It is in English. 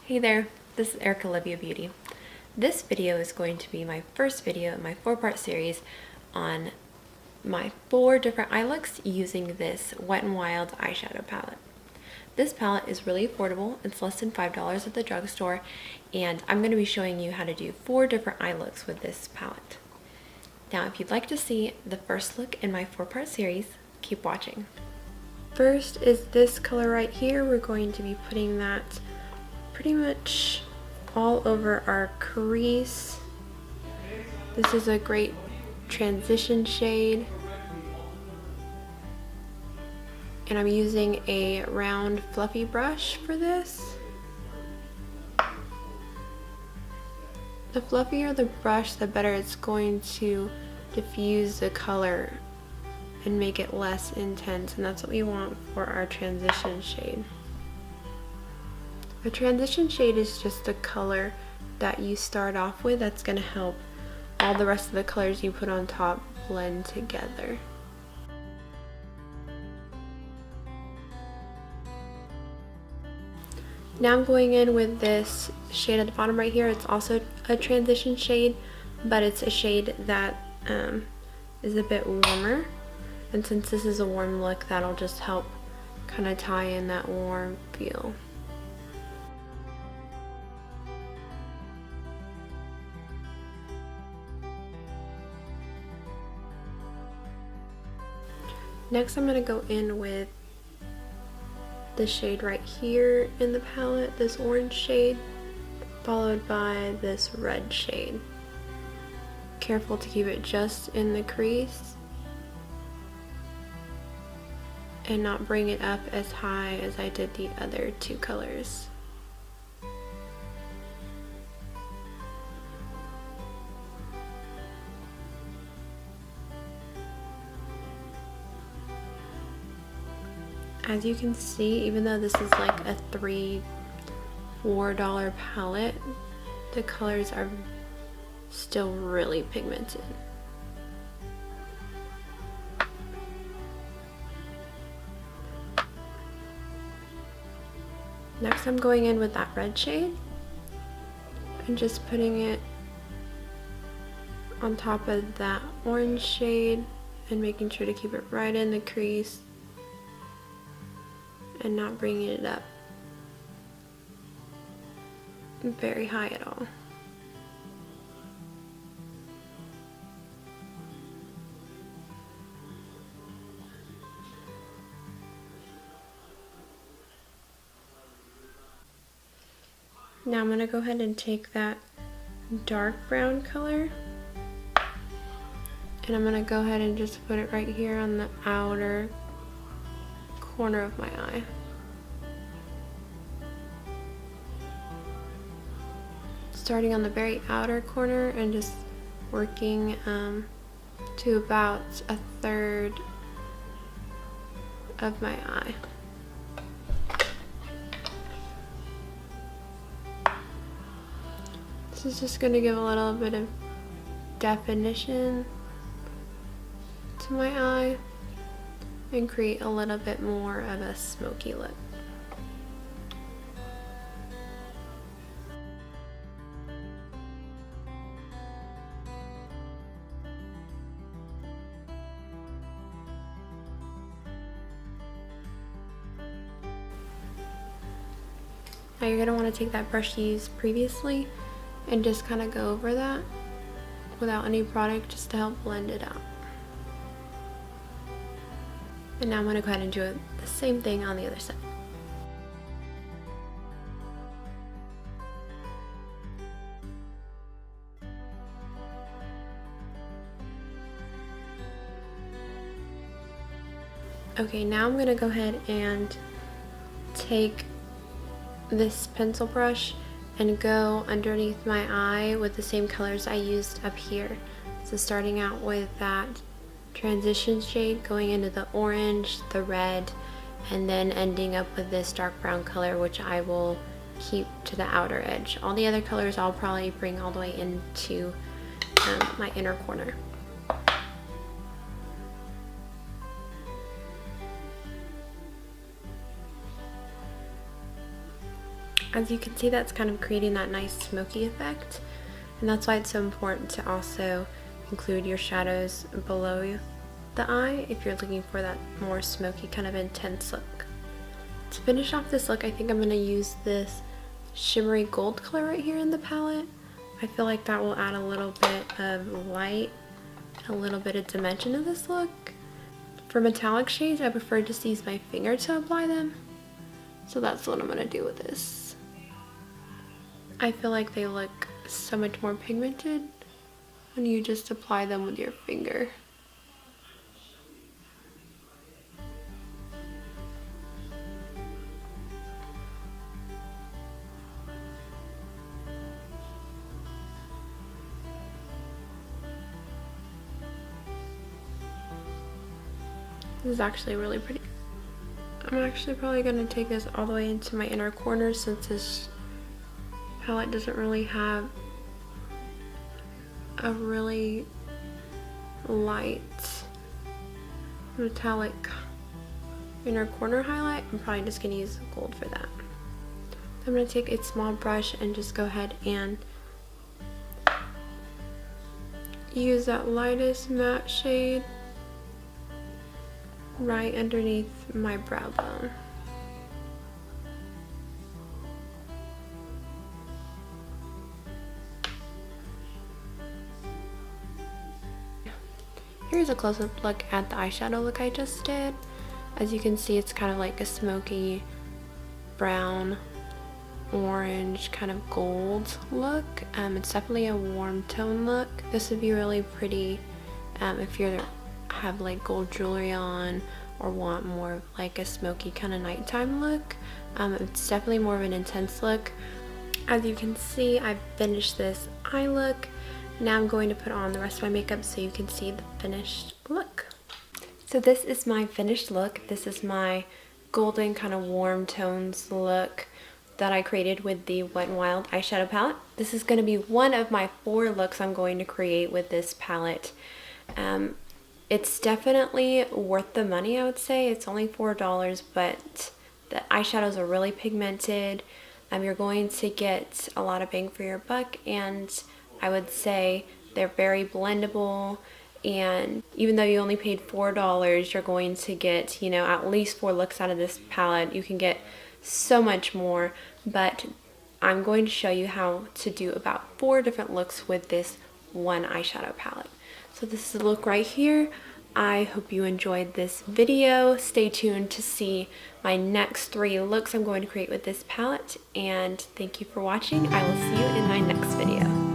Hey there, this is Erica Livia Beauty. This video is going to be my first video in my 4-part series on my 4 different eye looks using this Wet n Wild eyeshadow palette. This palette is really affordable. It's less than $5 at the drugstore, and I'm going to be showing you how to do 4 different eye looks with this palette. Now, if you'd like to see the first look in my 4-part series, keep watching. First is this color right here. We're going to be putting that pretty much all over our crease. This is a great transition shade, and I'm using a round fluffy brush for this. The fluffier the brush, the better it's going to diffuse the color and make it less intense, and that's what we want for our transition shade. A transition shade is just a color that you start off with that's going to help all the rest of the colors you put on top blend together. Now I'm going in with this shade at the bottom right here. It's also a transition shade, but it's a shade that is a bit warmer. And since this is a warm look, that'll just help kind of tie in that warm feel. Next, I'm going to go in with the shade right here in the palette, this orange shade, followed by this red shade. Careful to keep it just in the crease and not bring it up as high as I did the other 2 colors. As you can see, even though this is like a $3-4 palette, the colors are still really pigmented. Next, I'm going in with that red shade and just putting it on top of that orange shade and making sure to keep it right in the crease and not bringing it up very high at all. Now I'm going to go ahead and take that dark brown color and I'm going to go ahead and just put it right here on the outer corner of my eye. Starting on the very outer corner and just working to about 1/3 of my eye. This is just going to give a little bit of definition to my eye and create a little bit more of a smoky look. Now you're going to want to take that brush you used previously and just kind of go over that without any product, just to help blend it out. And now I'm going to go ahead and do the same thing on the other side. Okay, now I'm going to go ahead and take this pencil brush and go underneath my eye with the same colors I used up here. So starting out with that transition shade, going into the orange, the red, and then ending up with this dark brown color, which I will keep to the outer edge. All the other colors I'll probably bring all the way into my inner corner. As you can see, that's kind of creating that nice smoky effect, and that's why it's so important to also include your shadows below the eye if you're looking for that more smoky kind of intense look. To finish off this look, I think I'm going to use this shimmery gold color right here in the palette. I feel like that will add a little bit of light, a little bit of dimension to this look. For metallic shades, I prefer just to use my finger to apply them. So that's what I'm going to do with this. I feel like they look so much more pigmented when you just apply them with your finger. This is actually really pretty. I'm actually probably going to take this all the way into my inner corner since this palette doesn't really have a really light metallic inner corner highlight. I'm probably just going to use gold for that. I'm going to take a small brush and just go ahead and use that lightest matte shade right underneath my brow bone. Here's a close-up look at the eyeshadow look I just did. As you can see, it's kind of like a smoky brown, orange, kind of gold look. It's definitely a warm tone look. This would be really pretty if you have like gold jewelry on or want more of like a smoky kind of nighttime look. It's definitely more of an intense look. As you can see, I've finished this eye look. Now I'm going to put on the rest of my makeup so you can see the finished look. So this is my finished look. This is my golden kind of warm tones look that I created with the Wet n Wild eyeshadow palette. This is going to be one of my 4 looks I'm going to create with this palette. It's definitely worth the money, I would say. It's only $4, but the eyeshadows are really pigmented. You're going to get a lot of bang for your buck, and I would say they're very blendable. And even though you only paid $4, you're going to get, you know, at least 4 looks out of this palette. You can get so much more, but I'm going to show you how to do about 4 different looks with this one eyeshadow palette. So this is the look right here. I hope you enjoyed this video. Stay tuned to see my next 3 looks I'm going to create with this palette, and thank you for watching. I will see you in my next video.